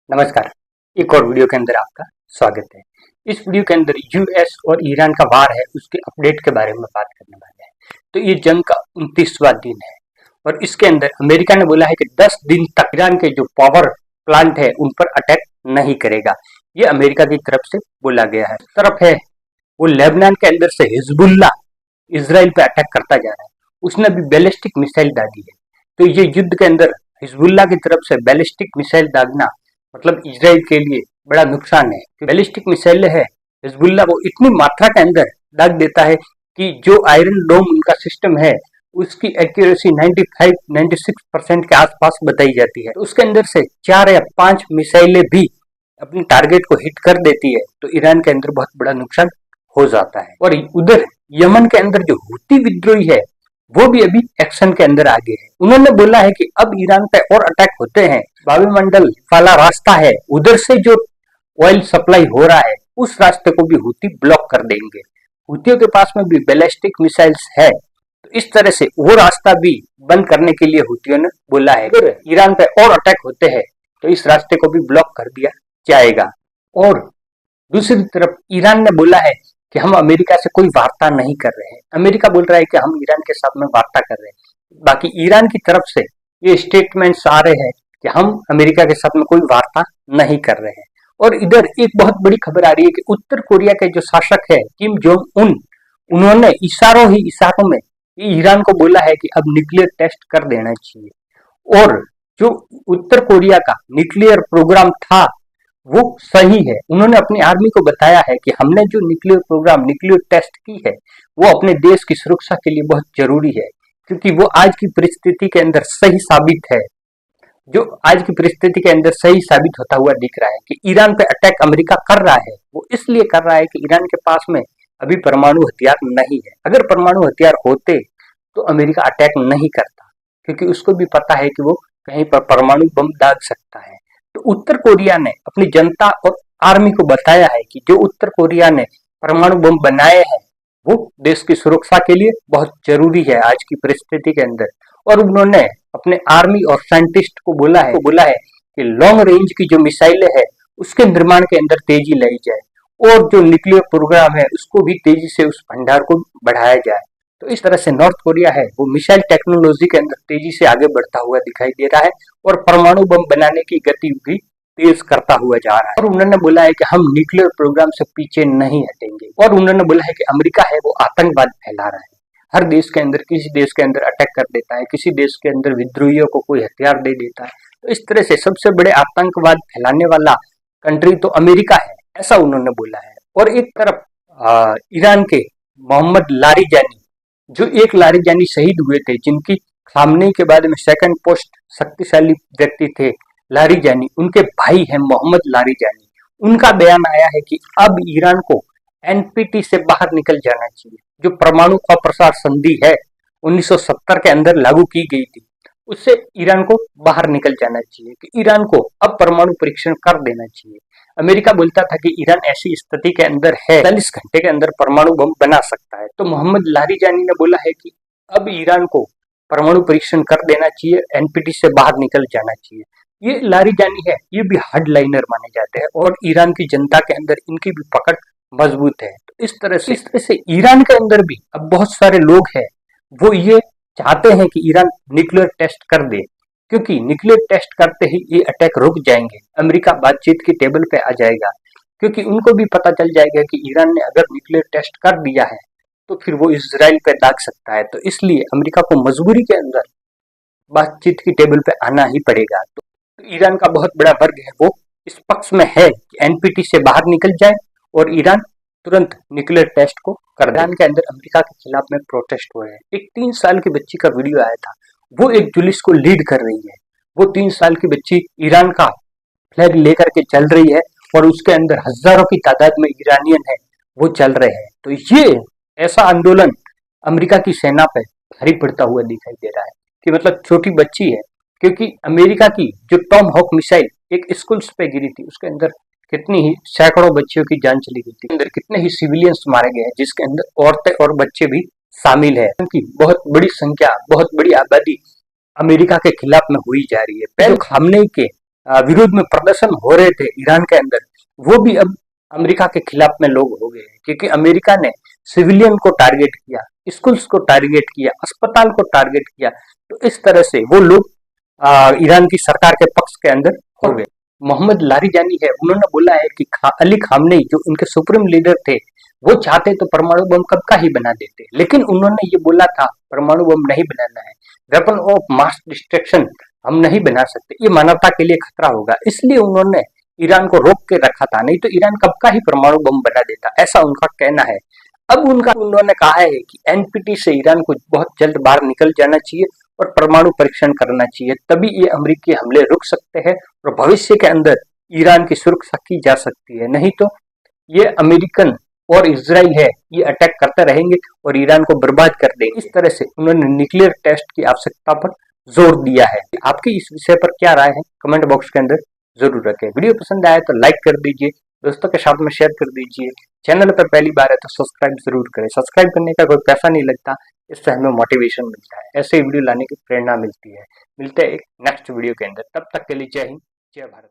नमस्कार। एक और वीडियो के अंदर आपका स्वागत है। इस वीडियो के अंदर यूएस और ईरान का वार है, उसके अपडेट के बारे में बात करने वाले हैं। तो ये जंग का 29वां दिन है और इसके अंदर अमेरिका ने बोला है कि 10 दिन तक ईरान के जो पावर प्लांट है उन पर अटैक नहीं करेगा। ये अमेरिका की तरफ से बोला गया है। तरफ है वो लेबनान के अंदर से हिजबुल्ला इसराइल पे अटैक करता जा रहा है, उसने भी बैलिस्टिक मिसाइल दागी है। तो ये युद्ध के अंदर हिजबुल्ला की तरफ से बैलिस्टिक मिसाइल दागना मतलब इजराइल के लिए बड़ा नुकसान है। बैलिस्टिक मिसाइल है हिजबुल्ला वो इतनी मात्रा के अंदर दाग देता है कि जो आयरन डोम उनका सिस्टम है उसकी एक्यूरेसी 95-96% के आसपास बताई जाती है। तो उसके अंदर से 4 या 5 मिसाइलें भी अपने टारगेट को हिट कर देती है तो ईरान के अंदर बहुत बड़ा नुकसान हो जाता है। और उधर यमन के अंदर जो हूती विद्रोही है वो भी अभी एक्शन के अंदर आगे है। उन्होंने बोला है कि अब ईरान पे और अटैक होते हैं, वायुमंडल वाला रास्ता है उधर से जो ऑयल सप्लाई हो रहा है उस रास्ते को भी हूती ब्लॉक कर देंगे। हूतियों के पास में भी बैलिस्टिक मिसाइल्स है, तो इस तरह से वो रास्ता भी बंद करने के लिए हूतियों ने बोला है। अगर ईरान पे और अटैक होते हैं तो इस रास्ते को भी ब्लॉक कर दिया जाएगा। और दूसरी तरफ ईरान ने बोला है कि हम अमेरिका से कोई वार्ता नहीं कर रहे हैं। अमेरिका बोल रहा है कि हम ईरान के साथ में वार्ता कर रहे हैं। बाकी ईरान की तरफ से ये स्टेटमेंट्स आ रहे हैं कि हम अमेरिका के साथ में कोई वार्ता नहीं कर रहे हैं। और इधर एक बहुत बड़ी खबर आ रही है कि उत्तर कोरिया के जो शासक है किम जोंग उन, उन्होंने इशारों में ईरान को बोला है कि अब न्यूक्लियर टेस्ट कर देना चाहिए। और जो उत्तर कोरिया का न्यूक्लियर प्रोग्राम था वो सही है। उन्होंने अपनी आर्मी को बताया है कि हमने जो न्यूक्लियर टेस्ट की है वो अपने देश की सुरक्षा के लिए बहुत जरूरी है, क्योंकि वो आज की परिस्थिति के अंदर सही साबित है। जो आज की परिस्थिति के अंदर सही साबित होता हुआ दिख रहा है कि ईरान पे अटैक अमेरिका कर रहा है, वो इसलिए कर रहा है कि ईरान के पास में अभी परमाणु हथियार नहीं है। अगर परमाणु हथियार होते तो अमेरिका अटैक नहीं करता, क्योंकि उसको भी पता है कि वो कहीं पर परमाणु बम दाग सकता है। तो उत्तर कोरिया ने अपनी जनता और आर्मी को बताया है कि जो उत्तर कोरिया ने परमाणु बम बनाए हैं वो देश की सुरक्षा के लिए बहुत जरूरी है आज की परिस्थिति के अंदर। और उन्होंने अपने आर्मी और साइंटिस्ट को बोला है कि लॉन्ग रेंज की जो मिसाइलें है उसके निर्माण के अंदर तेजी लाई जाए और जो न्यूक्लियर प्रोग्राम है उसको भी तेजी से उस भंडार को बढ़ाया जाए। तो इस तरह से नॉर्थ कोरिया है वो मिसाइल टेक्नोलॉजी के अंदर तेजी से आगे बढ़ता हुआ दिखाई दे रहा है और परमाणु बम बनाने की गति भी तेज करता हुआ जा रहा है। और उन्होंने बोला है कि हम न्यूक्लियर प्रोग्राम से पीछे नहीं हटेंगे। और उन्होंने बोला है कि अमेरिका है वो आतंकवाद फैला रहा है, हर देश के अंदर किसी देश के अंदर अटैक कर देता है, किसी देश के अंदर विद्रोहियों को कोई हथियार दे देता है। तो इस तरह से सबसे बड़े आतंकवाद फैलाने वाला कंट्री तो अमेरिका है, ऐसा उन्होंने बोला है। और एक तरफ ईरान के मोहम्मद लारिजानी, जो एक लारिजानी शहीद हुए थे, जिनकी खामनेई के बाद में सेकंड पोस्ट शक्तिशाली व्यक्ति थे लारिजानी, उनके भाई हैं मोहम्मद लारिजानी, उनका बयान आया है कि अब ईरान को एनपीटी से बाहर निकल जाना चाहिए। जो परमाणु अप्रसार संधि है 1970 के अंदर लागू की गई थी, उससे ईरान को बाहर निकल जाना चाहिए, कि ईरान को अब परमाणु परीक्षण कर देना चाहिए। अमेरिका बोलता था कि ईरान ऐसी स्थिति के अंदर है 40 घंटे के अंदर परमाणु बम बना सकता है। तो मोहम्मद लारिजानी ने बोला है कि अब ईरान को परमाणु परीक्षण कर देना चाहिए, एनपीटी से बाहर निकल जाना चाहिए। ये लारिजानी है, ये भी हार्ड लाइनर माने जाते हैं और ईरान की जनता के अंदर इनकी भी पकड़ मजबूत है। तो इस तरह से ईरान के अंदर भी अब बहुत सारे लोग हैं वो ये चाहते हैं कि ईरान न्यूक्लियर टेस्ट कर दे, क्योंकि न्यूक्लियर टेस्ट करते ही ये अटैक रुक जाएंगे, अमेरिका बातचीत की टेबल पे आ जाएगा। क्योंकि उनको भी पता चल जाएगा कि ईरान ने अगर न्यूक्लियर टेस्ट कर दिया है तो फिर वो इजराइल पे दाग सकता है। तो इसलिए अमेरिका को मजबूरी के अंदर बातचीत की टेबल पे आना ही पड़ेगा। तो ईरान का बहुत बड़ा वर्ग है वो इस पक्ष में है कि एनपीटी से बाहर निकल जाए और ईरान तुरंत न्यूक्लियर टेस्ट को कर दे। ईरान के अंदर अमेरिका के खिलाफ में प्रोटेस्ट हो रहे हैं। एक 3 साल की बच्ची का वीडियो आया था, वो एक जुलूस को लीड कर रही है। वो 3 साल की बच्ची ईरान का फ्लैग लेकर के चल रही है और उसके अंदर हजारों की तादाद में ईरानियन है वो चल रहे हैं। तो ये ऐसा आंदोलन अमेरिका की सेना पे भारी पड़ता हुआ दिखाई दे रहा है कि मतलब छोटी बच्ची है, क्योंकि अमेरिका की जो टॉम हॉक मिसाइल एक स्कूल्स पे गिरी थी उसके अंदर कितनी ही सैकड़ों बच्चियों की जान चली गई थी, अंदर कितने ही सिविलियंस मारे गए हैं, जिसके अंदर औरतें और बच्चे भी शामिल है। उनकी बहुत बड़ी संख्या, बहुत बड़ी आबादी अमेरिका के खिलाफ में हुई जा रही है। पहले खामनेई के विरोध में प्रदर्शन हो रहे थे ईरान के अंदर, वो भी अब अमेरिका के खिलाफ में लोग हो गए हैं, क्योंकि अमेरिका ने सिविलियन को टारगेट किया, स्कूल्स को टारगेट किया, अस्पताल को टारगेट किया। तो इस तरह से वो लोग ईरान की सरकार के पक्ष के अंदर हो गए। मोहम्मद लारिजानी है, उन्होंने बोला है कि अली खामनेई जो उनके सुप्रीम लीडर थे, वो चाहते तो परमाणु बम कब का ही बना देते, लेकिन उन्होंने ये बोला था परमाणु बम नहीं बनाना है, वेपन ऑफ मास डिस्ट्रक्शन हम नहीं बना सकते, ये मानवता के लिए खतरा होगा, इसलिए उन्होंने ईरान को रोक के रखा था, नहीं तो ईरान कब का ही परमाणु बम बना देता, ऐसा उनका कहना है। अब उन्होंने कहा है कि एनपीटी से ईरान को बहुत जल्द बाहर निकल जाना चाहिए और परमाणु परीक्षण करना चाहिए, तभी ये अमेरिकी हमले रुक सकते हैं और भविष्य के अंदर ईरान की सुरक्षा की जा सकती है, नहीं तो ये अमेरिकन और इजराइल है ये अटैक करते रहेंगे और ईरान को बर्बाद कर देंगे। इस तरह से उन्होंने न्यूक्लियर टेस्ट की आवश्यकता पर जोर दिया है। आपकी इस विषय पर क्या राय है, कमेंट बॉक्स के अंदर जरूर रखें। वीडियो पसंद आए तो लाइक कर दीजिए, दोस्तों के साथ में शेयर कर दीजिए। चैनल पर पहली बार है तो सब्सक्राइब जरूर करें। सब्सक्राइब करने का कोई पैसा नहीं लगता, इससे हमें मोटिवेशन मिलता है, ऐसे वीडियो लाने की प्रेरणा मिलती है। मिलते हैं एक नेक्स्ट वीडियो के अंदर, तब तक के लिए जय हिंद, जय भारत।